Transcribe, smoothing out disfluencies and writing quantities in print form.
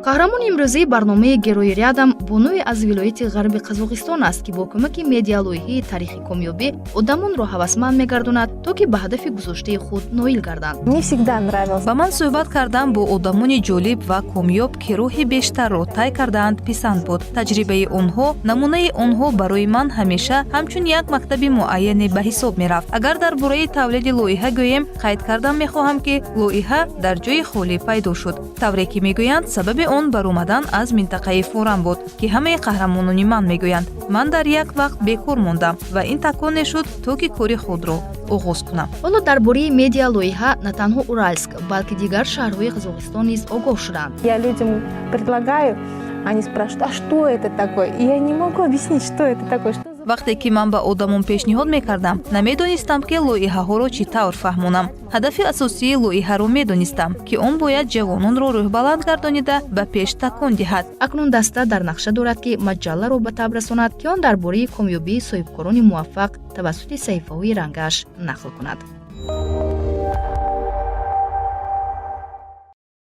қаҳрамони имрӯзии барномаи герои рядам бонӯе аз вилояти ғарби қазоқистон аст, ки бо кӯмаки медиалӯиҳии тарихи комёбӣ одамонро ҳавасманд мегардонад, то ки ба ҳадафи гузоштаи худ ноил гарданд. Мне всегда нравилось. ба ман суҳбат кардан бо одамони ҷолиб ва комёб, ки роҳи бештарро тай кардаанд, писанд буд. таҷрибаи онҳо, намунаи онҳо барои ман ҳамеша ҳамчун як мактаби муайяне ба ҳисоб мерафт. агар дар бораи тавлиди лоиҳа гӯем, қайд кардан мехоҳам, ки лоиҳа дар ҷои холӣ пайдо шуд. тавре ки мегӯянд, сабаби он баромадан аз минтақаи форам буд, ки ҳамаи қаҳрамонони ман мегӯянд. ман дар як вақт бекор мондам ва ин такон нешуд, то ки кори худро оғоз кунам. ҳоло дар бораи медиа лоиҳа на танҳо Уральск, балки дигар шаҳрҳои Қазоқистон низ огоҳ шуданд. Я людям предлагаю, они спрашивают, а что это такое? И я не могу объяснить, что это такое. Что за... вақте ки ман ба одамон пешниҳод мекардам, намедонистам ки лоиҳаҳоро чӣ тавр фаҳмонам. ҳадафи асосии лоиҳаро медонистам, ки он бояд ҷавононро рӯҳбаланд гардонида ба пеш такон диҳад. акнун даста дар нақша дорад, ки маҷалларо ба таб расонад, ки он дар бораи комёбии соҳибкорони муваффақ тавассути саҳифаҳои рангаш нақл кунад.